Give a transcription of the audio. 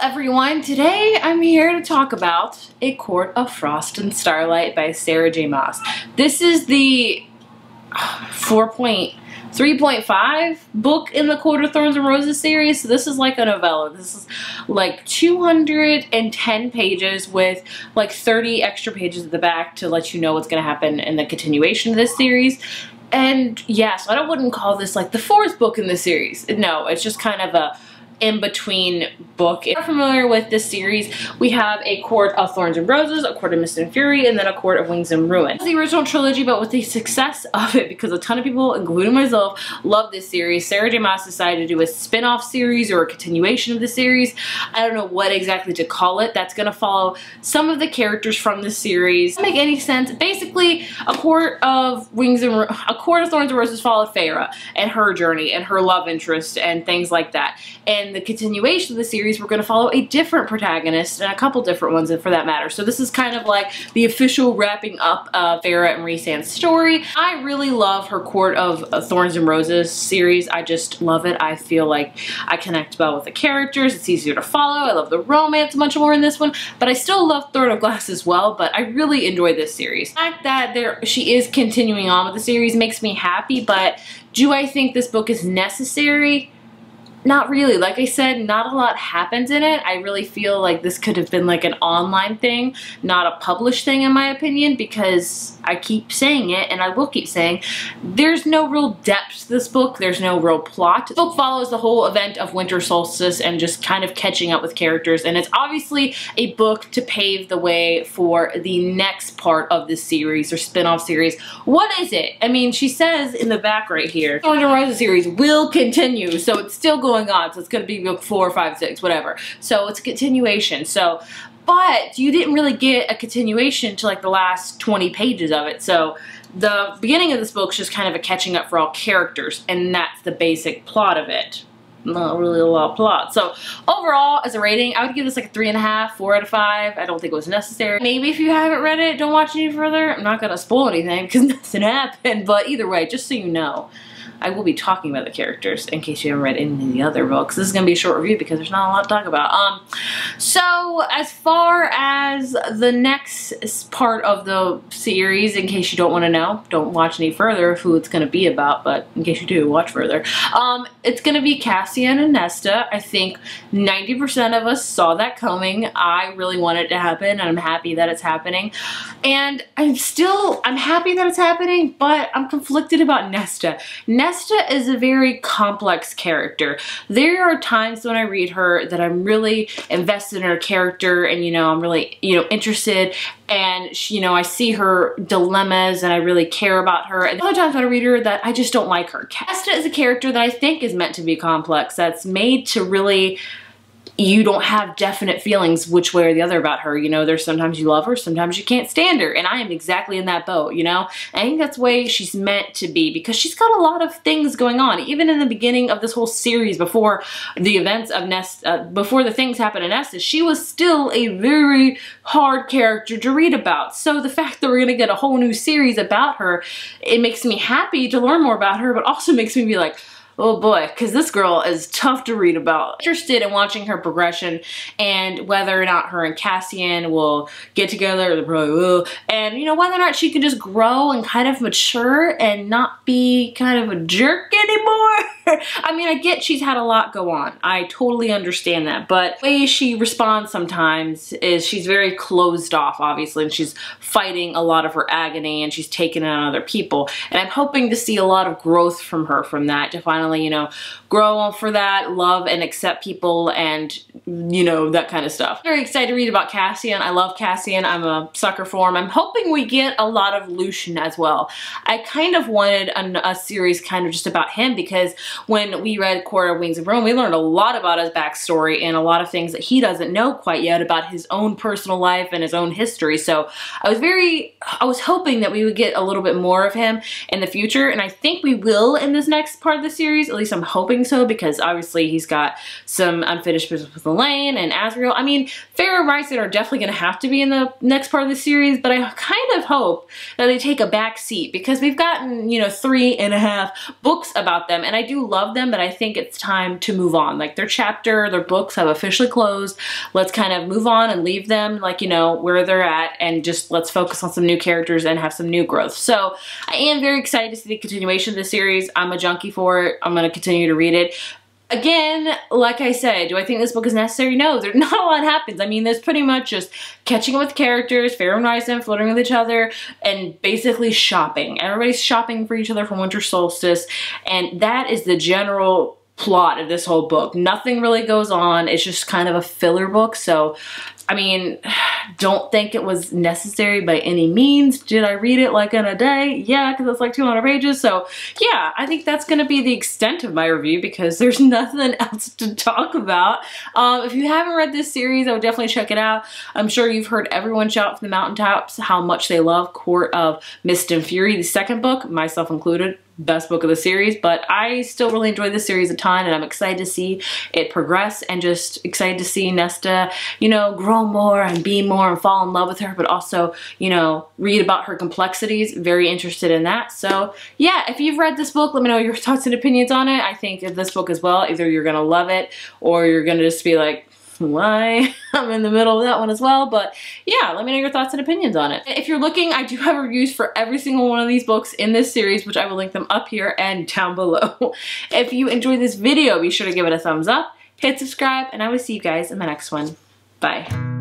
everyone, today I'm here to talk about A Court of Frost and Starlight by Sarah J. Maas. This is the 3.5 book in the Court of Thorns and Roses series. So this is like a novella. This is like 210 pages with like 30 extra pages at the back to let you know what's going to happen in the continuation of this series. And yeah, so I wouldn't call this like the fourth book in the series. No, it's just kind of a in-between book. If you're familiar with this series, we have A Court of Thorns and Roses, A Court of Mist and Fury, and then A Court of Wings and Ruin. It's the original trilogy, but with the success of it, because a ton of people, including myself, love this series, Sarah J. Maas decided to do a spin-off series or a continuation of the series. I don't know what exactly to call it. That's going to follow some of the characters from the series. Doesn't make any sense. Basically, A Court of Thorns and Roses followed Feyre and her journey and her love interest and things like that. And the continuation of the series, we're going to follow a different protagonist and a couple different ones for that matter. So this is kind of like the official wrapping up of Feyre and Rhysand's story. I really love her Court of Thorns and Roses series. I just love it. I feel like I connect well with the characters. It's easier to follow. I love the romance much more in this one, but I still love Throne of Glass as well, but I really enjoy this series. The fact that she is continuing on with the series makes me happy, but do I think this book is necessary? Not really. Like I said, not a lot happens in it. I really feel like this could have been like an online thing, not a published thing in my opinion, because I keep saying it and I will keep saying there's no real depth to this book. There's no real plot. The book follows the whole event of winter solstice and just kind of catching up with characters, and it's obviously a book to pave the way for the next part of this series or spin-off series. What is it? I mean, she says in the back right here, Thorns and Roses series will continue, so it's still going on, so it's going to be book 4, 5, 6, whatever. So it's a continuation. So, but you didn't really get a continuation to like the last 20 pages of it. So the beginning of this book is just kind of a catching up for all characters, and that's the basic plot of it. Not really a lot of plot. So overall, as a rating, I would give this like a 3.5, 4 out of 5. I don't think it was necessary. Maybe if you haven't read it, don't watch any further. I'm not gonna spoil anything because nothing happened, but either way, just so you know, I will be talking about the characters in case you haven't read any of the other books. This is going to be a short review because there's not a lot to talk about. So as far as the next part of the series, in case you don't want to know, don't watch any further of who it's going to be about, but in case you do, watch further. It's going to be Cassian and Nesta. I think 90% of us saw that coming. I really want it to happen, and I'm happy that it's happening. And I'm happy that it's happening, but I'm conflicted about Nesta. Nesta is a very complex character. There are times when I read her that I'm really invested in her character, and I'm really interested, and I see her dilemmas and I really care about her. And other times when I read her that I just don't like her. Nesta is a character that I think is meant to be complex, that's made to really, you don't have definite feelings which way or the other about her. There's sometimes you love her, sometimes you can't stand her, and I am exactly in that boat, I think that's the way she's meant to be, because she's got a lot of things going on. Even in the beginning of this whole series, before the events of Nesta, before the things happen in Nesta, she was still a very hard character to read about. So the fact that we're gonna get a whole new series about her, it makes me happy to learn more about her, but also makes me be like, oh boy, because this girl is tough to read about. Interested in watching her progression and whether or not her and Cassian will get together, they probably will, and whether or not she can just grow and kind of mature and not be kind of a jerk anymore. I mean, I get she's had a lot go on. I totally understand that, but the way she responds sometimes is she's very closed off, obviously, and she's fighting a lot of her agony and she's taking it on other people. And I'm hoping to see a lot of growth from her from that, to finally, grow for that, love and accept people, and that kind of stuff. Very excited to read about Cassian. I love Cassian. I'm a sucker for him. I'm hoping we get a lot of Lucian as well. I kind of wanted a series kind of just about him, because when we read Court of Wings and Ruin, we learned a lot about his backstory and a lot of things that he doesn't know quite yet about his own personal life and his own history. So I was hoping that we would get a little bit more of him in the future, and I think we will in this next part of the series. At least I'm hoping so, because obviously he's got some unfinished business with Elaine and Azriel. I mean, Feyre and Rhysand are definitely going to have to be in the next part of the series, but I kind of hope that they take a back seat because we've gotten, you know, 3.5 books about them, and I do love them, but I think it's time to move on. Like, their books have officially closed. Let's kind of move on and leave them, like, you know, where they're at, and just let's focus on some new characters and have some new growth. So I am very excited to see the continuation of the series. I'm a junkie for it. I'm going to continue to read it. Again, like I said, do I think this book is necessary? No, not a lot happens. I mean, there's pretty much just catching up with characters, Feyre and Rhysand flirting with each other, and basically shopping. Everybody's shopping for each other for winter solstice, and that is the general plot of this whole book. Nothing really goes on. It's just kind of a filler book. So, I mean, don't think it was necessary by any means. Did I read it like in a day? Yeah, because it's like 200 pages. So yeah, I think that's going to be the extent of my review because there's nothing else to talk about. If you haven't read this series, I would definitely check it out. I'm sure you've heard everyone shout from the mountaintops how much they love Court of Mist and Fury, the second book, myself included. Best book of the series, but I still really enjoyed this series a ton, and I'm excited to see it progress and just excited to see Nesta, you know, grow more and be more and fall in love with her, but also, you know, read about her complexities. Very interested in that. So yeah, if you've read this book, let me know your thoughts and opinions on it. I think this book as well, either you're gonna love it or you're gonna just be like, why? I'm in the middle of that one as well, but yeah, let me know your thoughts and opinions on it. If you're looking, I do have reviews for every single one of these books in this series, which I will link them up here and down below. If you enjoyed this video, be sure to give it a thumbs up, hit subscribe, and I will see you guys in the next one. Bye.